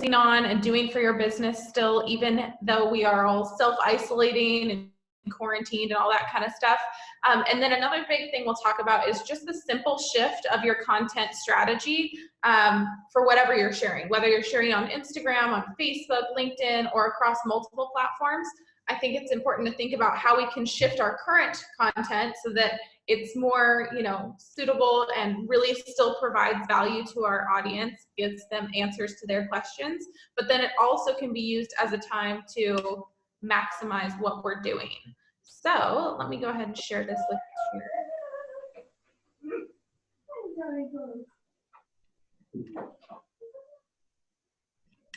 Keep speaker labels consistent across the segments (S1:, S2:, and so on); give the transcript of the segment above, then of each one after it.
S1: on and doing for your business still, even though we are all self-isolating and quarantined and all that kind of stuff. And then another big thing we'll talk about is just the simple shift of your content strategy for whatever you're sharing, whether you're sharing on Instagram, on Facebook, LinkedIn, or across multiple platforms. I think it's important to think about how we can shift our current content so that it's more, suitable and really still provides value to our audience, gives them answers to their questions, but then it also can be used as a time to maximize what we're doing. So let me go ahead and share this with you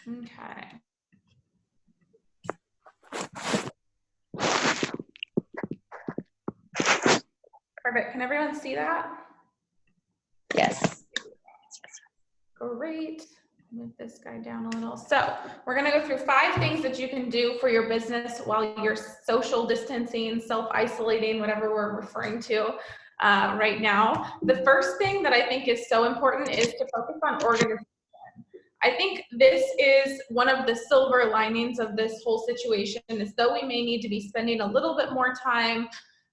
S1: here. Okay. Perfect. Can everyone see that?
S2: Yes.
S1: Great. Move this guy down a little. So we're going to go through 5 things that you can do for your business while you're social distancing, self-isolating, whatever we're referring to right now. The first thing that I think is so important is to focus on organization. I think this is one of the silver linings of this whole situation, is though we may need to be spending a little bit more time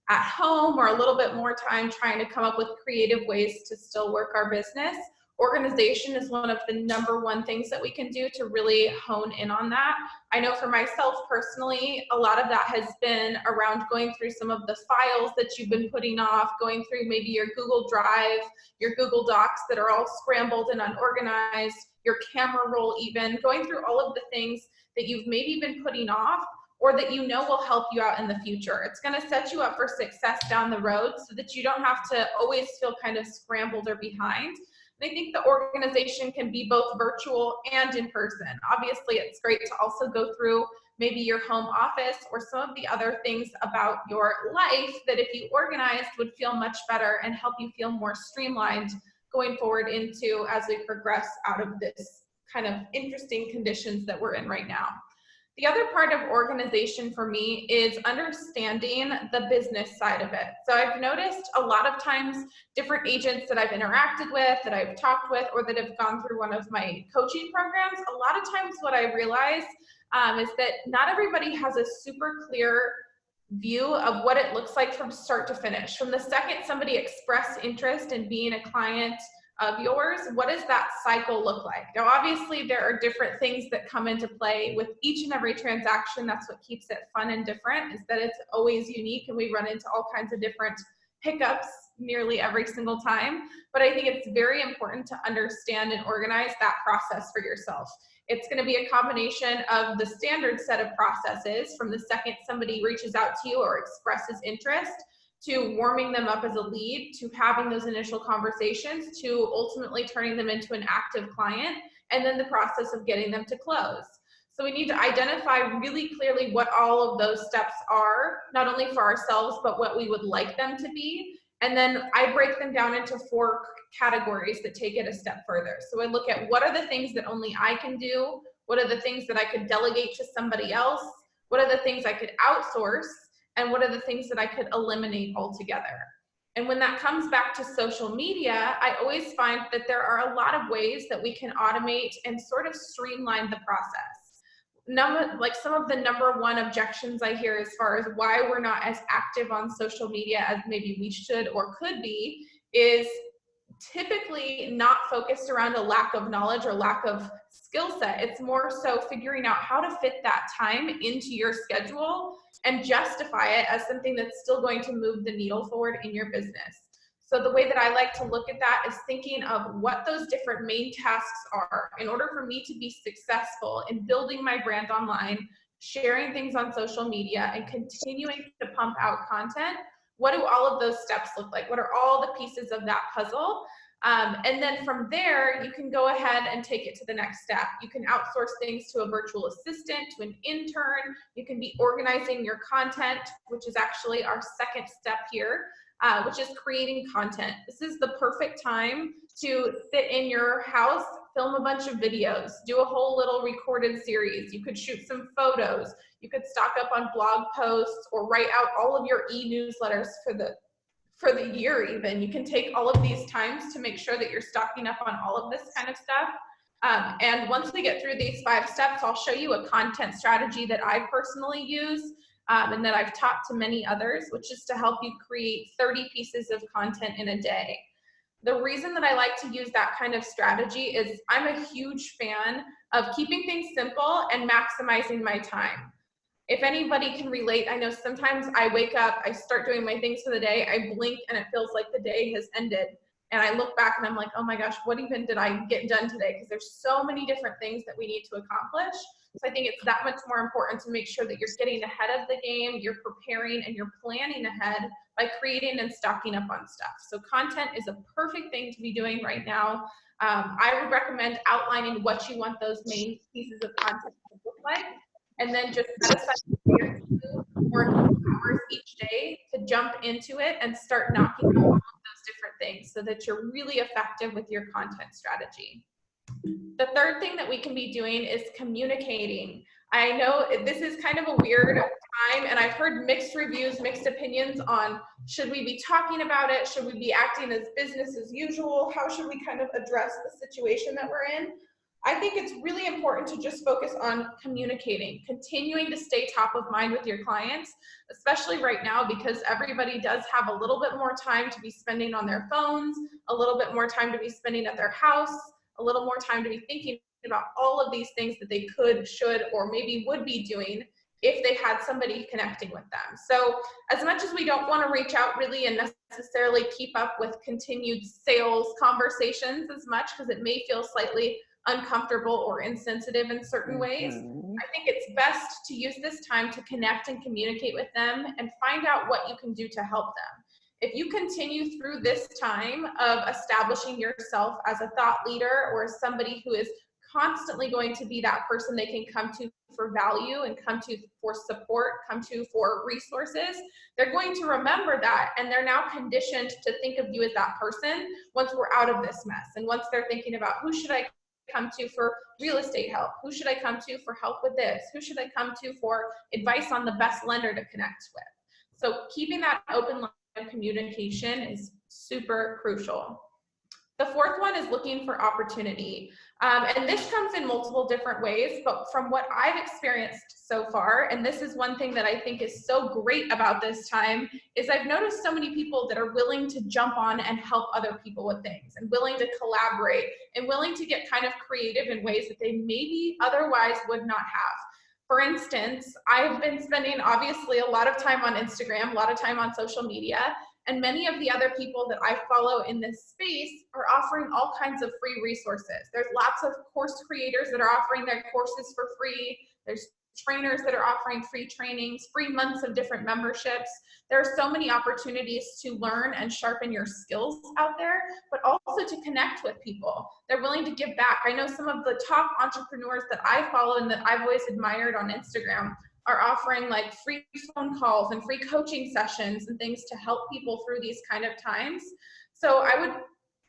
S1: at home or a little bit more time trying to come up with creative ways to still work our business, organization is one of the #1 things that we can do to really hone in on that. I know for myself personally, a lot of that has been around going through some of the files that you've been putting off, going through maybe your Google Drive, your Google Docs that are all scrambled and unorganized, your camera roll even, going through all of the things that you've maybe been putting off or that will help you out in the future. It's going to set you up for success down the road so that you don't have to always feel kind of scrambled or behind. And I think the organization can be both virtual and in person. Obviously, it's great to also go through maybe your home office or some of the other things about your life that if you organized would feel much better and help you feel more streamlined going forward into as we progress out of this kind of interesting conditions that we're in right now. The other part of organization for me is understanding the business side of it. So I've noticed a lot of times different agents that I've interacted with, that I've talked with, or that have gone through one of my coaching programs, a lot of times what I realize is that not everybody has a super clear view of what it looks like from start to finish. From the second somebody expressed interest in being a client of yours, what does that cycle look like? Now, obviously, there are different things that come into play with each and every transaction. That's what keeps it fun and different, is that it's always unique and we run into all kinds of different hiccups nearly every single time. But I think it's very important to understand and organize that process for yourself. It's going to be a combination of the standard set of processes from the second somebody reaches out to you or expresses interest, to warming them up as a lead, to having those initial conversations, to ultimately turning them into an active client, and then the process of getting them to close. So we need to identify really clearly what all of those steps are, not only for ourselves, but what we would like them to be. And then I break them down into 4 categories that take it a step further. So I look at what are the things that only I can do, what are the things that I could delegate to somebody else, what are the things I could outsource, and what are the things that I could eliminate altogether. And when that comes back to social media, I always find that there are a lot of ways that we can automate and sort of streamline the process. Like some of the #1 objections I hear as far as why we're not as active on social media as maybe we should or could be is typically not focused around a lack of knowledge or lack of skill set. It's more so figuring out how to fit that time into your schedule and justify it as something that's still going to move the needle forward in your business. So the way that I like to look at that is thinking of what those different main tasks are. In order for me to be successful in building my brand online, sharing things on social media, and continuing to pump out content, what do all of those steps look like? What are all the pieces of that puzzle? And then from there, you can go ahead and take it to the next step. You can outsource things to a virtual assistant, to an intern. You can be organizing your content, which is actually our second step here, which is creating content. This is the perfect time to sit in your house, film a bunch of videos, do a whole little recorded series. You could shoot some photos. You could stock up on blog posts or write out all of your e-newsletters for the year even. You can take all of these times to make sure that you're stocking up on all of this kind of stuff. And once we get through these 5 steps, I'll show you a content strategy that I personally use and that I've taught to many others, which is to help you create 30 pieces of content in a day. The reason that I like to use that kind of strategy is I'm a huge fan of keeping things simple and maximizing my time. If anybody can relate, I know sometimes I wake up, I start doing my things for the day, I blink and it feels like the day has ended. And I look back and I'm like, oh my gosh, what even did I get done today? Because there's so many different things that we need to accomplish. So I think it's that much more important to make sure that you're getting ahead of the game, you're preparing and you're planning ahead by creating and stocking up on stuff. So content is a perfect thing to be doing right now. I would recommend outlining what you want those main pieces of content to look like, and then just set aside 2 or 3 hours each day to jump into it and start knocking out all of those different things so that you're really effective with your content strategy. The third thing that we can be doing is communicating. I know this is kind of a weird time, and I've heard mixed reviews, mixed opinions on should we be talking about it? Should we be acting as business as usual? How should we kind of address the situation that we're in? I think it's really important to just focus on communicating, continuing to stay top of mind with your clients, especially right now because everybody does have a little bit more time to be spending on their phones, a little bit more time to be spending at their house, a little more time to be thinking about all of these things that they could, should, or maybe would be doing if they had somebody connecting with them. So as much as we don't want to reach out really and necessarily keep up with continued sales conversations as much because it may feel slightly uncomfortable or insensitive in certain ways, I think it's best to use this time to connect and communicate with them and find out what you can do to help them. If you continue through this time of establishing yourself as a thought leader or somebody who is constantly going to be that person they can come to for value and come to for support, come to for resources, they're going to remember that, and they're now conditioned to think of you as that person once we're out of this mess. And once they're thinking about who should I come to for real estate help? Who should I come to for help with this? Who should I come to for advice on the best lender to connect with? So keeping that open line of communication is super crucial. The fourth one is looking for opportunity. And this comes in multiple different ways, but from what I've experienced so far, and this is one thing that I think is so great about this time, is I've noticed so many people that are willing to jump on and help other people with things and willing to collaborate and willing to get kind of creative in ways that they maybe otherwise would not have. For instance, I've been spending obviously a lot of time on Instagram, a lot of time on social media, and many of the other people that I follow in this space are offering all kinds of free resources. There's lots of course creators that are offering their courses for free. There's trainers that are offering free trainings, free months of different memberships. There are so many opportunities to learn and sharpen your skills out there, but also to connect with people. They're willing to give back. I know some of the top entrepreneurs that I follow and that I've always admired on Instagram are offering like free phone calls and free coaching sessions and things to help people through these kind of times. So I would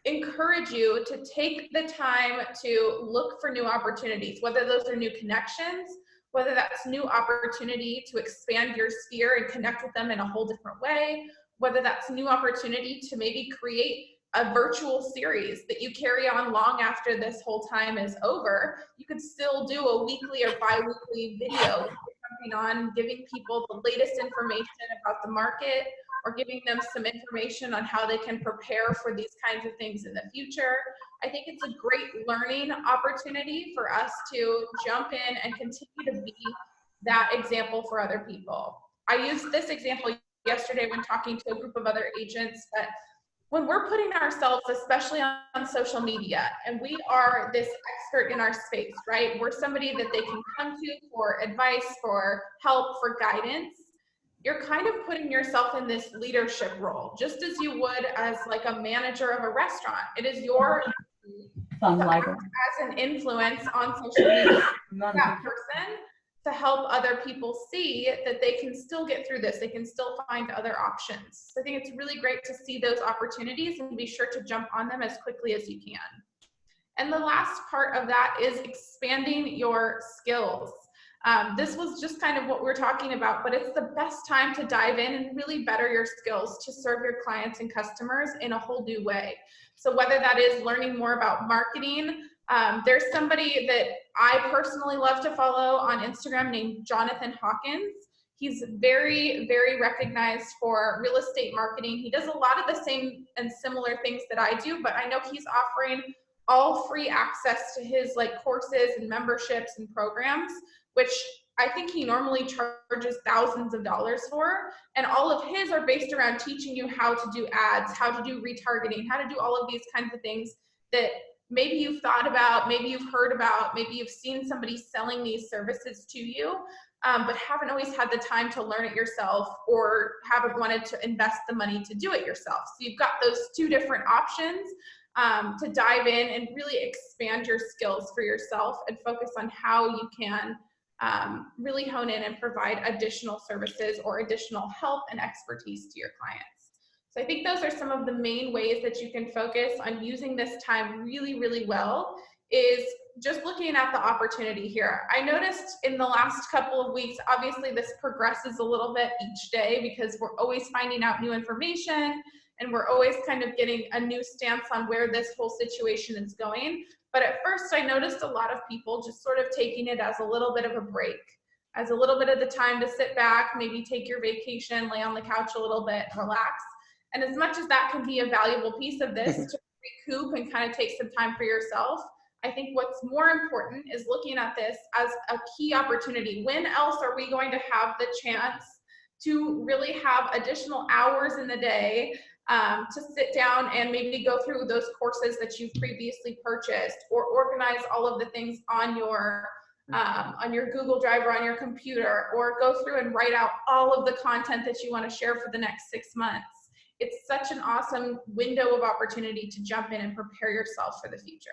S1: encourage you to take the time to look for new opportunities, whether those are new connections, whether that's new opportunity to expand your sphere and connect with them in a whole different way, whether that's new opportunity to maybe create a virtual series that you carry on long after this whole time is over. You could still do a weekly or bi-weekly video on giving people the latest information about the market or giving them some information on how they can prepare for these kinds of things in the future. I think it's a great learning opportunity for us to jump in and continue to be that example for other people. I used this example yesterday when talking to a group of other agents, but when we're putting ourselves, especially on social media, and we are this expert in our space, right? We're somebody that they can come to for advice, for help, for guidance. You're kind of putting yourself in this leadership role, just as you would as like a manager of a restaurant. It is your as an influence on social media, that person, to help other people see that they can still get through this. They can still find other options. So I think it's really great to see those opportunities and be sure to jump on them as quickly as you can. And the last part of that is expanding your skills. This was just kind of what we're talking about, but it's the best time to dive in and really better your skills to serve your clients and customers in a whole new way. So whether that is learning more about marketing, There's somebody that I personally love to follow on Instagram named Jonathan Hawkins. He's very, very recognized for real estate marketing. He does a lot of the same and similar things that I do, but I know he's offering all free access to his like courses and memberships and programs, which I think he normally charges thousands of dollars for. And all of his are based around teaching you how to do ads, how to do retargeting, how to do all of these kinds of things that maybe you've thought about, maybe you've heard about, maybe you've seen somebody selling these services to you, but haven't always had the time to learn it yourself or haven't wanted to invest the money to do it yourself. So you've got those two different options to dive in and really expand your skills for yourself and focus on how you can really hone in and provide additional services or additional help and expertise to your clients. So I think those are some of the main ways that you can focus on using this time really, really well, is just looking at the opportunity here. I noticed in the last couple of weeks, obviously this progresses a little bit each day because we're always finding out new information and we're always kind of getting a new stance on where this whole situation is going. But at first I noticed a lot of people just sort of taking it as a little bit of a break, as a little bit of the time to sit back, maybe take your vacation, lay on the couch a little bit, relax. And as much as that can be a valuable piece of this to recoup and kind of take some time for yourself, I think what's more important is looking at this as a key opportunity. When else are we going to have the chance to really have additional hours in the day to sit down and maybe go through those courses that you've previously purchased, or organize all of the things on your Google Drive or on your computer, or go through and write out all of the content that you want to share for the next 6 months. It's such an awesome window of opportunity to jump in and prepare yourself for the future.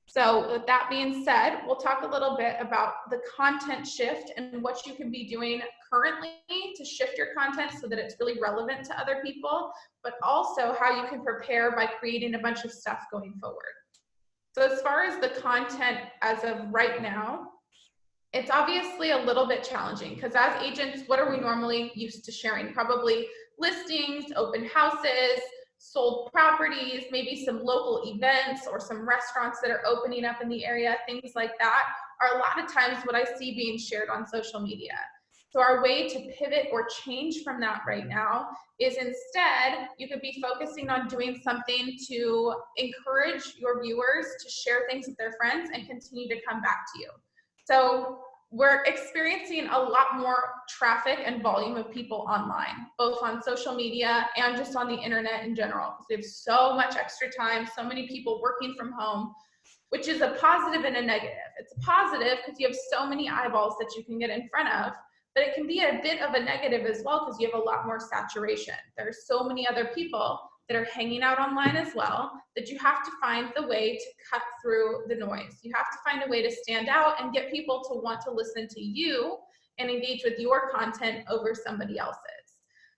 S1: So with that being said, we'll talk a little bit about the content shift and what you can be doing currently to shift your content so that it's really relevant to other people, but also how you can prepare by creating a bunch of stuff going forward. So as far as the content as of right now, it's obviously a little bit challenging because as agents, what are we normally used to sharing? Probably listings, open houses, sold properties, maybe some local events or some restaurants that are opening up in the area. Things like that are a lot of times what I see being shared on social media. So our way to pivot or change from that right now is instead you could be focusing on doing something to encourage your viewers to share things with their friends and continue to come back to you. So we're experiencing a lot more traffic and volume of people online, both on social media and just on the internet in general. Because we have so much extra time, so many people working from home, which is a positive and a negative. It's a positive because you have so many eyeballs that you can get in front of, but it can be a bit of a negative as well because you have a lot more saturation. There are so many other people that are hanging out online as well that you have to find the way to cut through the noise. You have to find a way to stand out and get people to want to listen to you and engage with your content over somebody else's.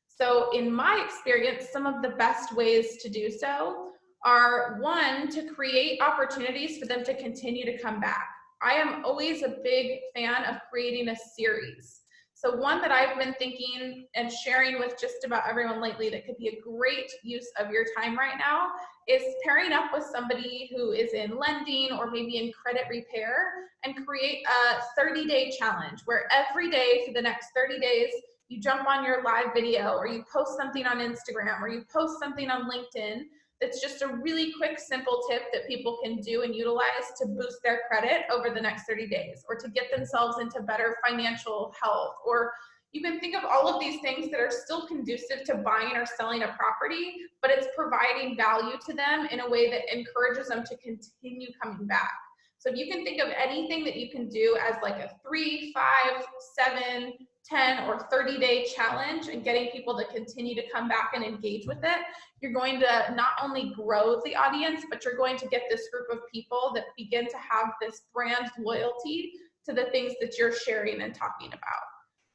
S1: So in my experience, some of the best ways to do so are, one, to create opportunities for them to continue to come back. I am always a big fan of creating a series. So one that I've been thinking and sharing with just about everyone lately that could be a great use of your time right now is pairing up with somebody who is in lending or maybe in credit repair and create a 30-day challenge where every day for the next 30 days, you jump on your live video or you post something on Instagram or you post something on LinkedIn. It's just a really quick, simple tip that people can do and utilize to boost their credit over the next 30 days or to get themselves into better financial health. Or you can think of all of these things that are still conducive to buying or selling a property, but it's providing value to them in a way that encourages them to continue coming back. So if you can think of anything that you can do as like a 3, 5, 7, 10 or 30-day challenge and getting people to continue to come back and engage with it, you're going to not only grow the audience, but you're going to get this group of people that begin to have this brand loyalty to the things that you're sharing and talking about.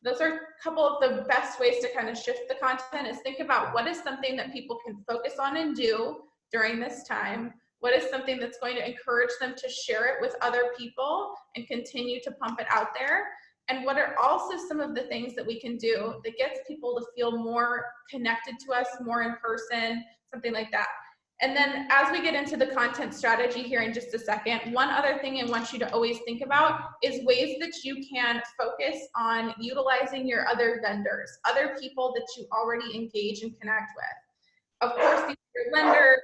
S1: Those are a couple of the best ways to kind of shift the content, is think about what is something that people can focus on and do during this time. What is something that's going to encourage them to share it with other people and continue to pump it out there? And what are also some of the things that we can do that gets people to feel more connected to us, more in person, something like that. And then as we get into the content strategy here in just a second, one other thing I want you to always think about is ways that you can focus on utilizing your other vendors, other people that you already engage and connect with. Of course, these are your lenders,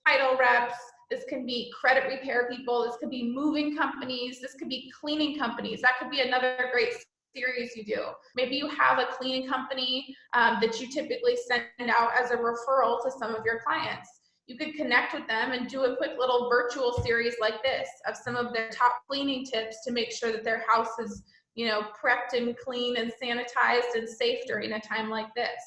S1: title reps, this can be credit repair people, this could be moving companies, this could be cleaning companies. That could be another great series you do. Maybe you have a cleaning company that you typically send out as a referral to some of your clients. You could connect with them and do a quick little virtual series like this of some of their top cleaning tips to make sure that their house is, you know, prepped and clean and sanitized and safe during a time like this.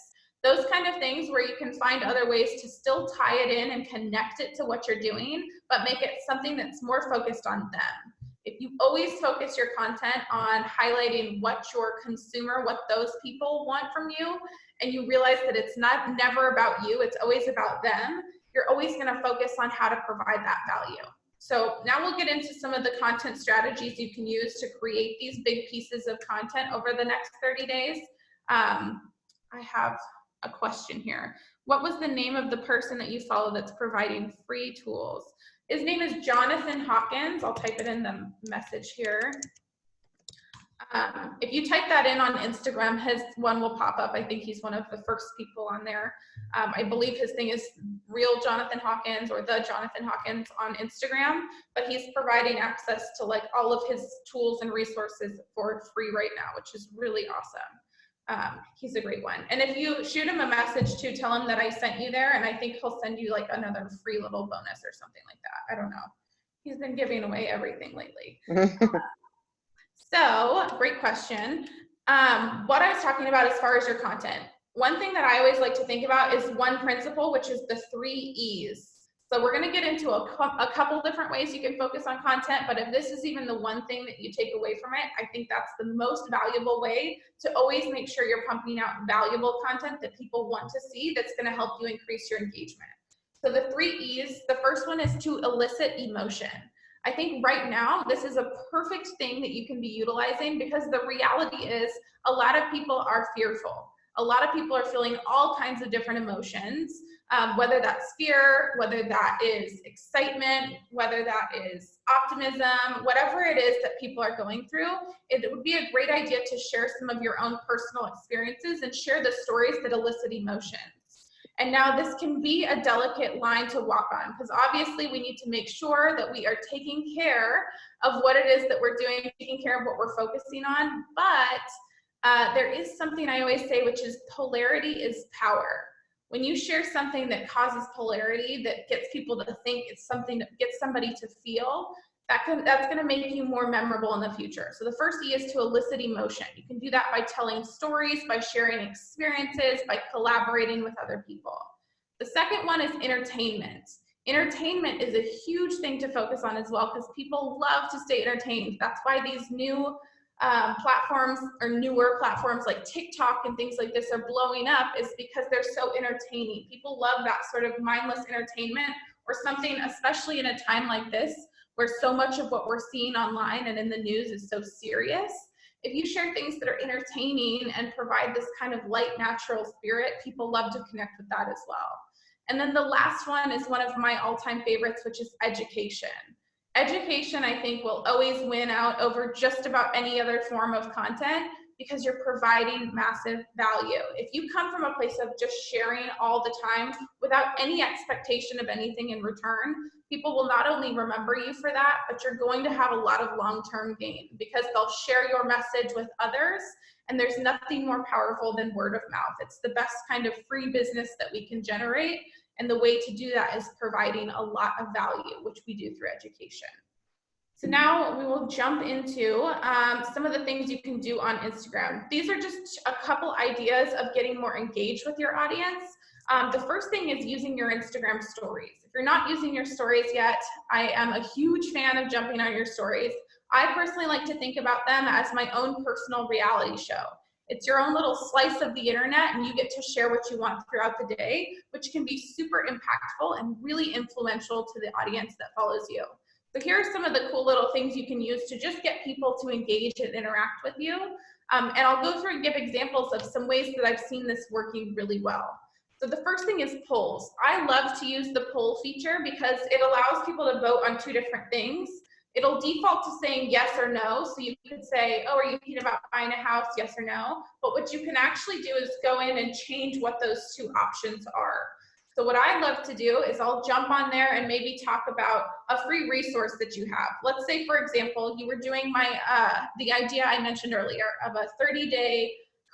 S1: Those kind of things where you can find other ways to still tie it in and connect it to what you're doing, but make it something that's more focused on them. If you always focus your content on highlighting what your consumer, what those people want from you, and you realize that it's never about you, it's always about them, you're always going to focus on how to provide that value. So now we'll get into some of the content strategies you can use to create these big pieces of content over the next 30 days. I have a question here. What was the name of the person that you follow that's providing free tools? His name is Jonathan Hawkins. I'll type it in the message here. If you type that in on Instagram, his one will pop up. I think he's one of the first people on there. I believe his thing is Real Jonathan Hawkins or The Jonathan Hawkins on Instagram, but he's providing access to like all of his tools and resources for free right now, which is really awesome. He's a great one. And if you shoot him a message to tell him that I sent you there, and I think he'll send you like another free little bonus or something like that. I don't know. He's been giving away everything lately. So, great question. What I was talking about as far as your content, one thing that I always like to think about is one principle, which is the 3 E's. So we're going to get into a couple different ways you can focus on content, but if this is even the one thing that you take away from it, I think that's the most valuable way to always make sure you're pumping out valuable content that people want to see that's going to help you increase your engagement. So the 3 E's, the first one is to elicit emotion. I think right now, this is a perfect thing that you can be utilizing because the reality is a lot of people are fearful. A lot of people are feeling all kinds of different emotions, whether that's fear, whether that is excitement, whether that is optimism, whatever it is that people are going through, it would be a great idea to share some of your own personal experiences and share the stories that elicit emotions. And now this can be a delicate line to walk on because obviously we need to make sure that we are taking care of what it is that we're doing, taking care of what we're focusing on. But there is something I always say, which is polarity is power. When you share something that causes polarity, that gets people to think, it's something that gets somebody to feel, that's going to make you more memorable in the future. So the first E is to elicit emotion. You can do that by telling stories, by sharing experiences, by collaborating with other people. The second one is entertainment. Entertainment is a huge thing to focus on as well because people love to stay entertained. That's why these new platforms or newer platforms like TikTok and things like this are blowing up, is because they're so entertaining. People love that sort of mindless entertainment or something, especially in a time like this, where so much of what we're seeing online and in the news is so serious. If you share things that are entertaining and provide this kind of light, natural spirit, people love to connect with that as well. And then the last one is one of my all-time favorites, which is education. Education, I think, will always win out over just about any other form of content because you're providing massive value. If you come from a place of just sharing all the time without any expectation of anything in return, people will not only remember you for that, but you're going to have a lot of long-term gain because they'll share your message with others, and there's nothing more powerful than word of mouth. It's the best kind of free business that we can generate, and the way to do that is providing a lot of value, which we do through education. So now we will jump into some of the things you can do on Instagram. These are just a couple ideas of getting more engaged with your audience. The first thing is using your Instagram stories. If you're not using your stories yet, I am a huge fan of jumping on your stories. I personally like to think about them as my own personal reality show. It's your own little slice of the internet, and you get to share what you want throughout the day, which can be super impactful and really influential to the audience that follows you. So here are some of the cool little things you can use to just get people to engage and interact with you. And I'll go through and give examples of some ways that I've seen this working really well. So the first thing is polls. I love to use the poll feature because it allows people to vote on 2 different things. It'll default to saying yes or no. So you could say, oh, are you thinking about buying a house? Yes or no. But what you can actually do is go in and change what those 2 options are. So what I love to do is I'll jump on there and maybe talk about a free resource that you have. Let's say, for example, you were doing the idea I mentioned earlier of a 30-day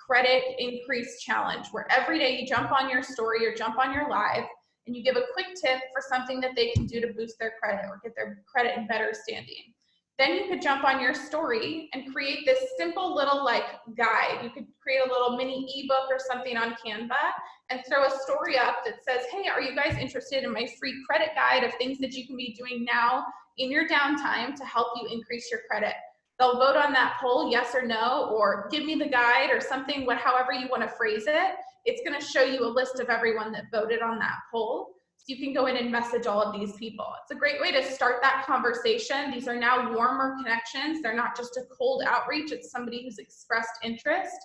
S1: credit increase challenge, where every day you jump on your story or jump on your live and you give a quick tip for something that they can do to boost their credit or get their credit in better standing. Then you could jump on your story and create this simple little guide. You could create a little mini ebook or something on Canva and throw a story up that says, hey, are you guys interested in my free credit guide of things that you can be doing now in your downtime to help you increase your credit? They'll vote on that poll, yes or no, or give me the guide or something, however you want to phrase it. It's going to show you a list of everyone that voted on that poll. So you can go in and message all of these people. It's a great way to start that conversation. These are now warmer connections. They're not just a cold outreach. It's somebody who's expressed interest.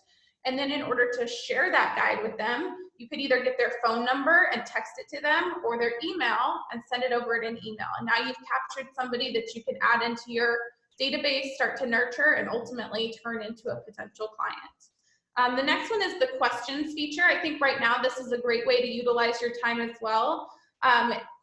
S1: And then in order to share that guide with them, you could either get their phone number and text it to them, or their email and send it over in an email. And now you've captured somebody that you can add into your database, start to nurture, and ultimately turn into a potential client. The next one is the questions feature. I think right now this is a great way to utilize your time as well.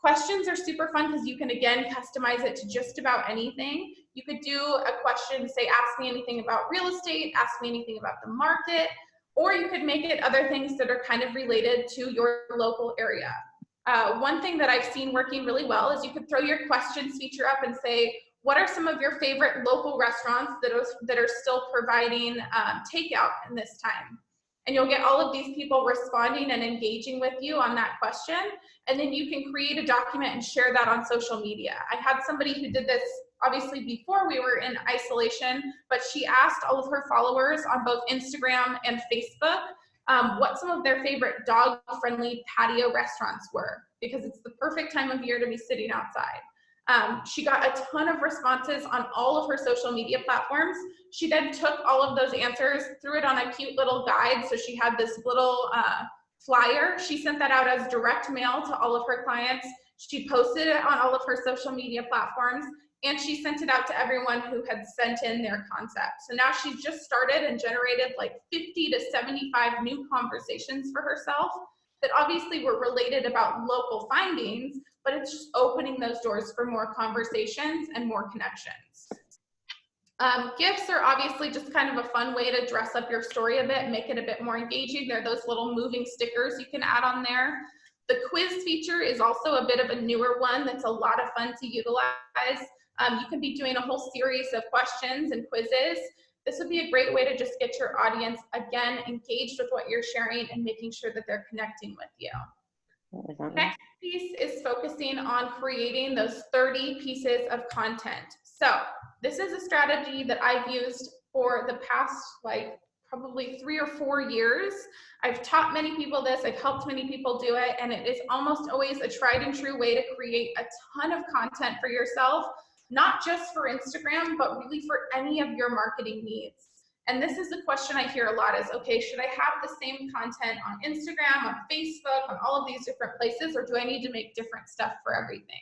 S1: Questions are super fun because you can, again, customize it to just about anything. You could do a question, say, ask me anything about real estate, ask me anything about the market, or you could make it other things that are kind of related to your local area. One thing that I've seen working really well is you could throw your questions feature up and say, what are some of your favorite local restaurants that are still providing takeout in this time? And you'll get all of these people responding and engaging with you on that question. And then you can create a document and share that on social media. I had somebody who did this obviously before we were in isolation, but she asked all of her followers on both Instagram and Facebook what some of their favorite dog-friendly patio restaurants were, because it's the perfect time of year to be sitting outside. She got a ton of responses on all of her social media platforms. She then took all of those answers, threw it on a cute little guide. So she had this little flyer. She sent that out as direct mail to all of her clients. She posted it on all of her social media platforms, and she sent it out to everyone who had sent in their concept. So now she's just started and generated like 50 to 75 new conversations for herself that obviously were related about local findings, but it's just opening those doors for more conversations and more connections. Gifts are obviously just kind of a fun way to dress up your story a bit, make it a bit more engaging. They're those little moving stickers you can add on there. The quiz feature is also a bit of a newer one that's a lot of fun to utilize. You can be doing a whole series of questions and quizzes. This would be a great way to just get your audience, again, engaged with what you're sharing and making sure that they're connecting with you. Next piece is focusing on creating those 30 pieces of content. So this is a strategy that I've used for the past probably 3 or 4 years. I've taught many people this, I've helped many people do it, and it is almost always a tried and true way to create a ton of content for yourself, not just for Instagram, but really for any of your marketing needs. And this is the question I hear a lot is, okay, should I have the same content on Instagram, on Facebook, on all of these different places, or do I need to make different stuff for everything?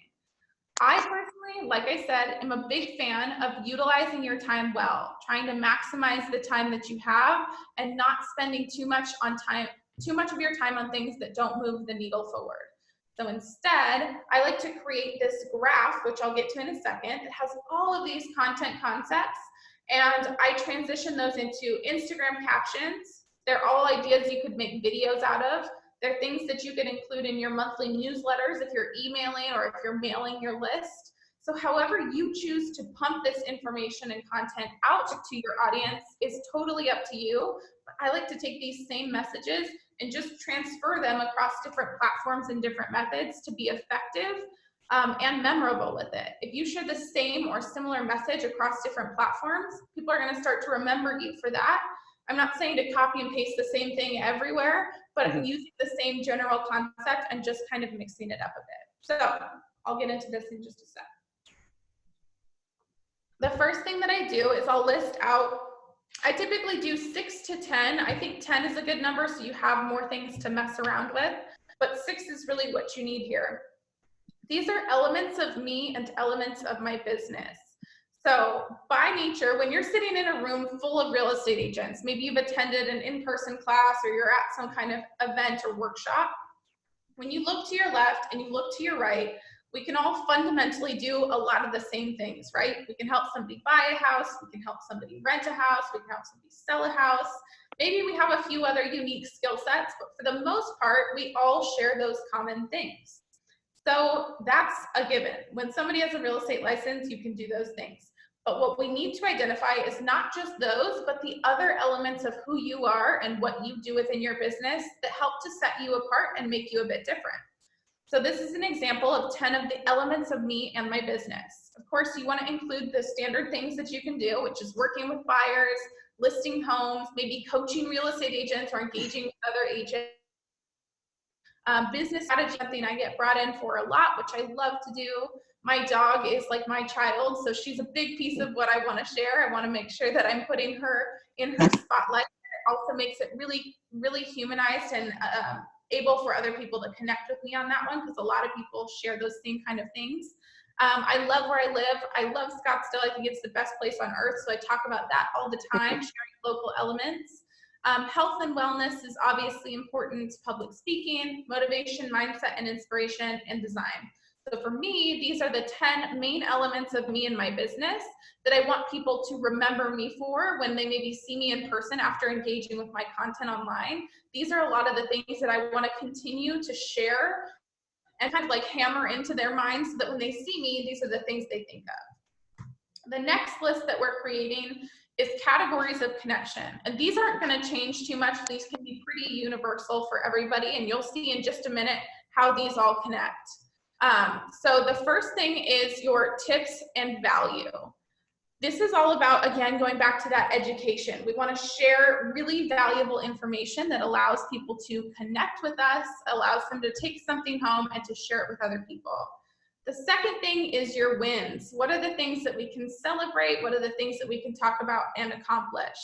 S1: I personally, like I said, am a big fan of utilizing your time well, trying to maximize the time that you have and not spending too much of your time on things that don't move the needle forward. So instead, I like to create this graph, which I'll get to in a second. It has all of these content concepts, and I transition those into Instagram captions. They're all ideas you could make videos out of. They're things that you can include in your monthly newsletters if you're emailing or if you're mailing your list. So however you choose to pump this information and content out to your audience is totally up to you. But I like to take these same messages and just transfer them across different platforms and different methods to be effective and memorable with it. If you share the same or similar message across different platforms, people are going to start to remember you for that. I'm not saying to copy and paste the same thing everywhere, but using the same general concept and just kind of mixing it up a bit. So I'll get into this in just a sec. The first thing that I do is I'll list out, I typically do 6 to 10. I think 10 is a good number so you have more things to mess around with. but 6 is really what you need here. These are elements of me and elements of my business. So by nature, when you're sitting in a room full of real estate agents, maybe you've attended an in-person class or you're at some kind of event or workshop, when you look to your left and you look to your right, we can all fundamentally do a lot of the same things, right? We can help somebody buy a house, we can help somebody rent a house, we can help somebody sell a house. Maybe we have a few other unique skill sets, but for the most part, we all share those common things. So that's a given. When somebody has a real estate license, you can do those things. But what we need to identify is not just those, but the other elements of who you are and what you do within your business that help to set you apart and make you a bit different. So this is an example of 10 of the elements of me and my business. Of course, you want to include the standard things that you can do, which is working with buyers, listing homes, maybe coaching real estate agents or engaging with other agents. Business strategy, something I get brought in for a lot, which I love to do. My dog is like my child, so she's a big piece of what I want to share. I want to make sure that I'm putting her in her spotlight. It also makes it really, really humanized and able for other people to connect with me on that one, because a lot of people share those same kind of things. I love where I live. I love Scottsdale. I think it's the best place on earth, so I talk about that all the time, sharing local elements. Health and wellness is obviously important, public speaking, motivation, mindset, and inspiration, and design. So for me, these are the 10 main elements of me and my business that I want people to remember me for when they maybe see me in person after engaging with my content online. These are a lot of the things that I want to continue to share and kind of like hammer into their minds so that when they see me, these are the things they think of. The next list that we're creating is categories of connection. And these aren't going to change too much. These can be pretty universal for everybody. And you'll see in just a minute how these all connect. So the first thing is your tips and value. This is all about, again, going back to that education. We want to share really valuable information that allows people to connect with us, allows them to take something home and to share it with other people. The second thing is your wins. What are the things that we can celebrate? What are the things that we can talk about and accomplish?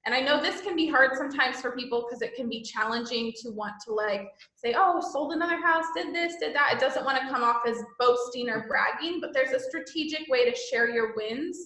S1: And I know this can be hard sometimes for people because it can be challenging to want to like say, oh, sold another house, did this, did that. It doesn't want to come off as boasting or bragging, but there's a strategic way to share your wins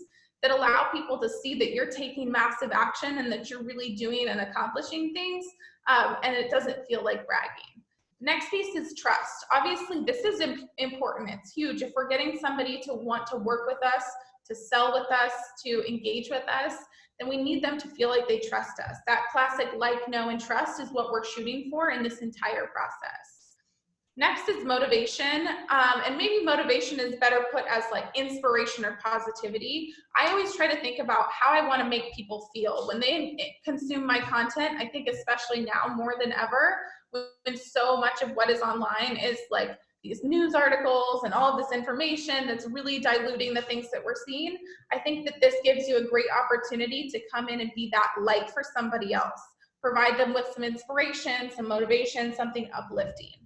S1: that allow people to see that you're taking massive action and that you're really doing and accomplishing things, and it doesn't feel like bragging. Next piece is trust. Obviously, this is important. It's huge. If we're getting somebody to want to work with us, to sell with us, to engage with us, then we need them to feel like they trust us. That classic like, know, and trust is what we're shooting for in this entire process. Next is motivation, and maybe motivation is better put as like inspiration or positivity. I always try to think about how I want to make people feel when they consume my content. I think especially now more than ever, when so much of what is online is like these news articles and all of this information that's really diluting the things that we're seeing. I think that this gives you a great opportunity to come in and be that light for somebody else. Provide them with some inspiration, some motivation, something uplifting.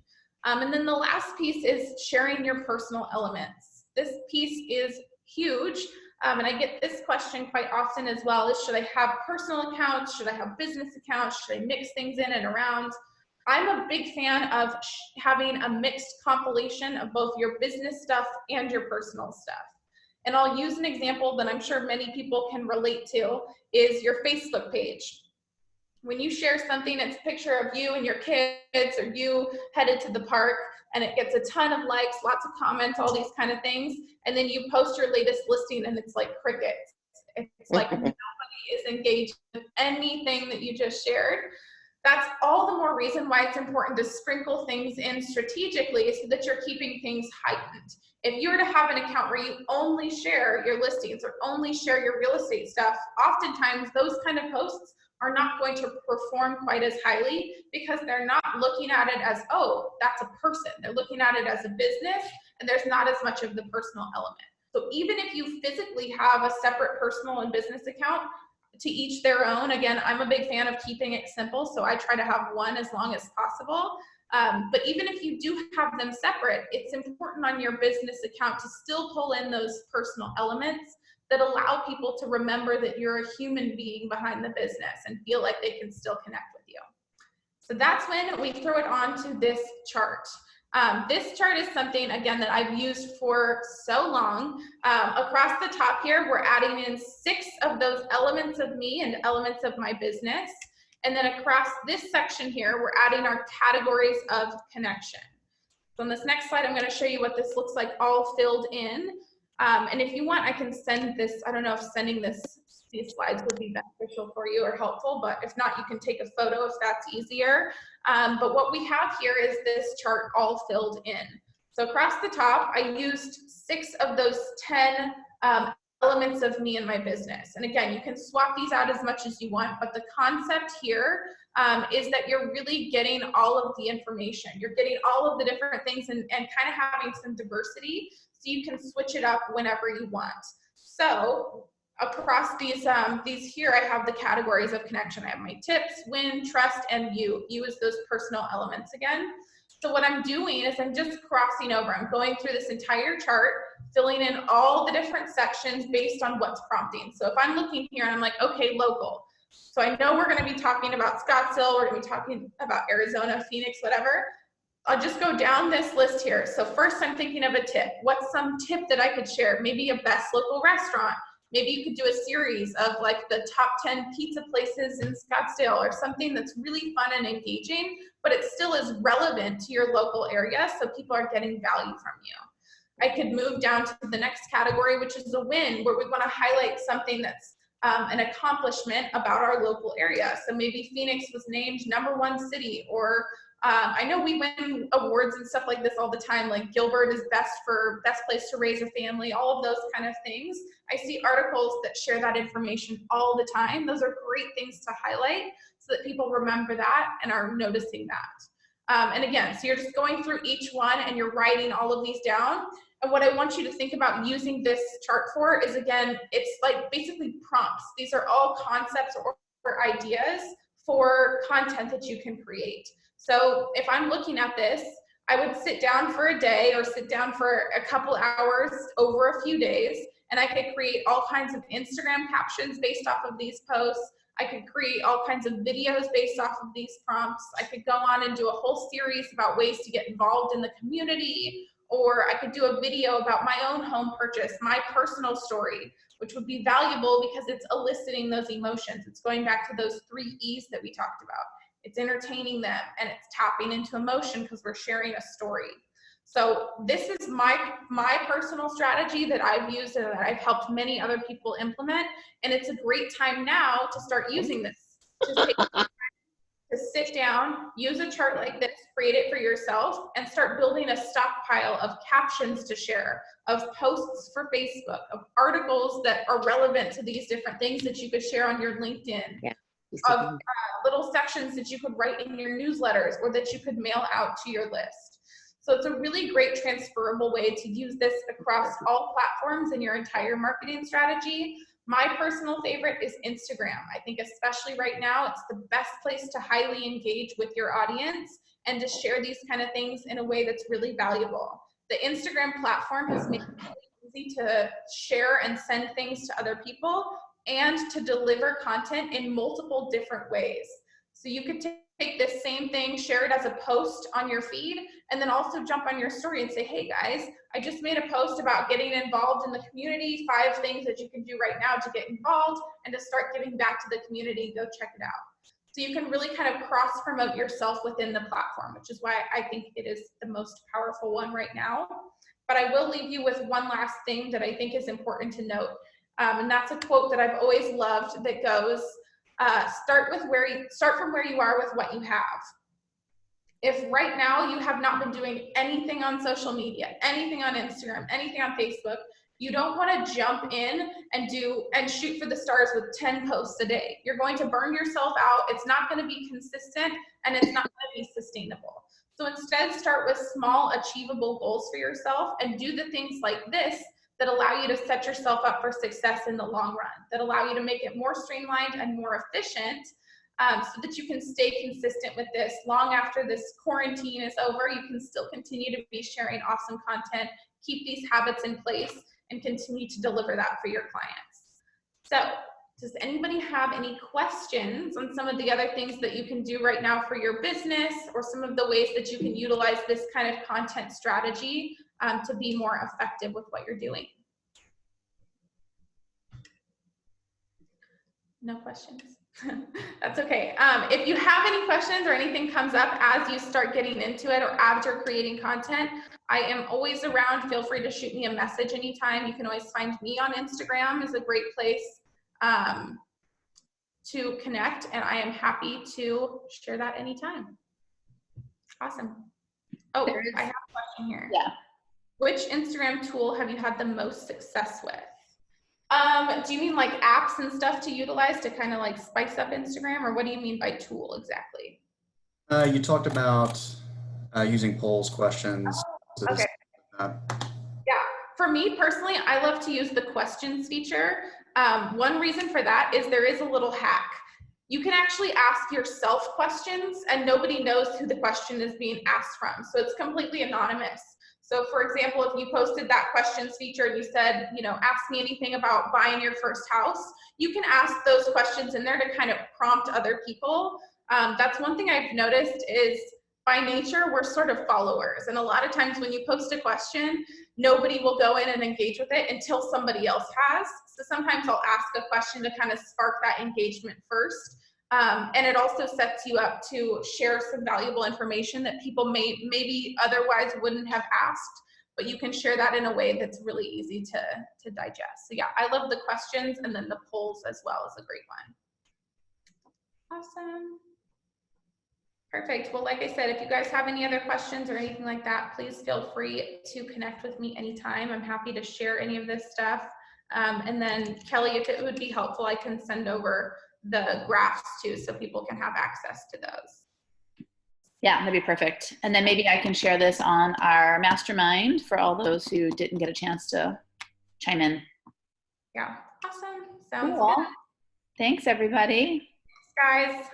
S1: And then the last piece is sharing your personal elements. This piece is huge, and I get this question quite often as well, is should I have personal accounts? Should I have business accounts? Should I mix things in and around? I'm a big fan of having a mixed compilation of both your business stuff and your personal stuff. And I'll use an example that I'm sure many people can relate to is your Facebook page. When you share something, it's a picture of you and your kids or you headed to the park and it gets a ton of likes, lots of comments, all these kind of things. And then you post your latest listing and it's like crickets. It's like nobody is engaged with anything that you just shared. That's all the more reason why it's important to sprinkle things in strategically so that you're keeping things heightened. If you were to have an account where you only share your listings or only share your real estate stuff, oftentimes those kind of posts are not going to perform quite as highly because they're not looking at it as, oh, that's a person. They're looking at it as a business, and there's not as much of the personal element. So even if you physically have a separate personal and business account, to each their own. Again, I'm a big fan of keeping it simple, so I try to have one as long as possible. But even if you do have them separate, it's important on your business account to still pull in those personal elements that allow people to remember that you're a human being behind the business and feel like they can still connect with you. So that's when we throw it onto this chart. This chart is something, again, that I've used for so long. Across the top here, we're adding in 6 of those elements of me and elements of my business. And then across this section here, we're adding our categories of connection. So on this next slide, I'm going to show you what this looks like all filled in. And if you want, I can send this. I don't know if sending these slides would be beneficial for you or helpful, but if not, you can take a photo if that's easier. But what we have here is this chart all filled in. So across the top, I used 6 of those 10 elements of me and my business. And again, you can swap these out as much as you want, but the concept here is that you're really getting all of the information. You're getting all of the different things and kind of having some diversity so you can switch it up whenever you want. So across these here, I have the categories of connection. I have my tips, win, trust, and you. You is those personal elements again. So what I'm doing is I'm just crossing over. I'm going through this entire chart, filling in all the different sections based on what's prompting. So if I'm looking here and I'm like, okay, local. So I know we're going to be talking about Scottsdale. We're going to be talking about Arizona, Phoenix, whatever. I'll just go down this list here. So first I'm thinking of a tip. What's some tip that I could share? Maybe a best local restaurant. Maybe you could do a series of like the top 10 pizza places in Scottsdale or something that's really fun and engaging, but it still is relevant to your local area so people are getting value from you. I could move down to the next category, which is a win, where we want to highlight something that's an accomplishment about our local area. So maybe Phoenix was named #1 city, or I know we win awards and stuff like this all the time, like Gilbert is best place to raise a family, all of those kind of things. I see articles that share that information all the time. Those are great things to highlight so that people remember that and are noticing that. And again, so you're just going through each one and you're writing all of these down. And what I want you to think about using this chart for is, again, it's like basically prompts. These are all concepts or ideas for content that you can create. So if I'm looking at this, I would sit down for a day or sit down for a couple hours over a few days, and I could create all kinds of Instagram captions based off of these posts. I could create all kinds of videos based off of these prompts. I could go on and do a whole series about ways to get involved in the community, or I could do a video about my own home purchase, my personal story, which would be valuable because it's eliciting those emotions. It's going back to those 3 E's that we talked about. It's entertaining them and it's tapping into emotion because we're sharing a story. So this is my personal strategy that I've used and that I've helped many other people implement. And it's a great time now to start using this. To sit down, use a chart like this, create it for yourself, and start building a stockpile of captions to share, of posts for Facebook, of articles that are relevant to these different things that you could share on your LinkedIn, of little sections that you could write in your newsletters or that you could mail out to your list. So it's a really great transferable way to use this across all platforms in your entire marketing strategy. My personal favorite is Instagram. I think especially right now, it's the best place to highly engage with your audience and to share these kind of things in a way that's really valuable. The Instagram platform has made it really easy to share and send things to other people and to deliver content in multiple different ways. So you could take this same thing, share it as a post on your feed, and then also jump on your story and say, hey guys, I just made a post about getting involved in the community, 5 things that you can do right now to get involved and to start giving back to the community. Go check it out. So you can really kind of cross promote yourself within the platform, which is why I think it is the most powerful one right now. But I will leave you with one last thing that I think is important to note. And that's a quote that I've always loved that goes, start from where you are with what you have. If right now you have not been doing anything on social media, anything on Instagram, anything on Facebook, you don't want to jump in and shoot for the stars with 10 posts a day. You're going to burn yourself out. It's not going to be consistent and it's not going to be sustainable. So instead, start with small, achievable goals for yourself and do the things like this that allow you to set yourself up for success in the long run, that allow you to make it more streamlined and more efficient, so that you can stay consistent with this long after this quarantine is over. You can still continue to be sharing awesome content, keep these habits in place, and continue to deliver that for your clients. So Does anybody have any questions on some of the other things that you can do right now for your business, or some of the ways that you can utilize this kind of content strategy to be more effective with what you're doing? No questions. That's okay. If you have any questions or anything comes up as you start getting into it or as you're creating content, I am always around. Feel free to shoot me a message anytime. You can always find me on Instagram, is a great place to connect, and I am happy to share that anytime. Awesome. Oh, I have a question here.
S2: Yeah.
S1: Which Instagram tool have you had the most success with? Do you mean like apps and stuff to utilize to kind of like spice up Instagram, or what do you mean by tool exactly?
S3: You talked about using polls, questions.
S1: Okay. Yeah, for me personally, I love to use the questions feature. One reason for that is there is a little hack. You can actually ask yourself questions and nobody knows who the question is being asked from. So it's completely anonymous. So for example, if you posted that questions feature and you said, you know, ask me anything about buying your first house, you can ask those questions in there to kind of prompt other people. That's one thing I've noticed is by nature, we're sort of followers. And a lot of times when you post a question, nobody will go in and engage with it until somebody else has. So sometimes I'll ask a question to kind of spark that engagement first. And it also sets you up to share some valuable information that people maybe otherwise wouldn't have asked, but you can share that in a way that's really easy to digest. So yeah, I love the questions, and then the polls as well is a great one. Awesome. Perfect. Well, like I said, if you guys have any other questions or anything like that, please feel free to connect with me anytime. I'm happy to share any of this stuff. And then Kelly, if it would be helpful, I can send over the graphs too, so people can have access to those.
S2: Yeah, that'd be perfect. And then maybe I can share this on our mastermind for all those who didn't get a chance to chime in.
S1: Yeah, awesome. Sounds
S2: Cool.
S1: good.
S2: Thanks, everybody.
S1: Thanks, guys.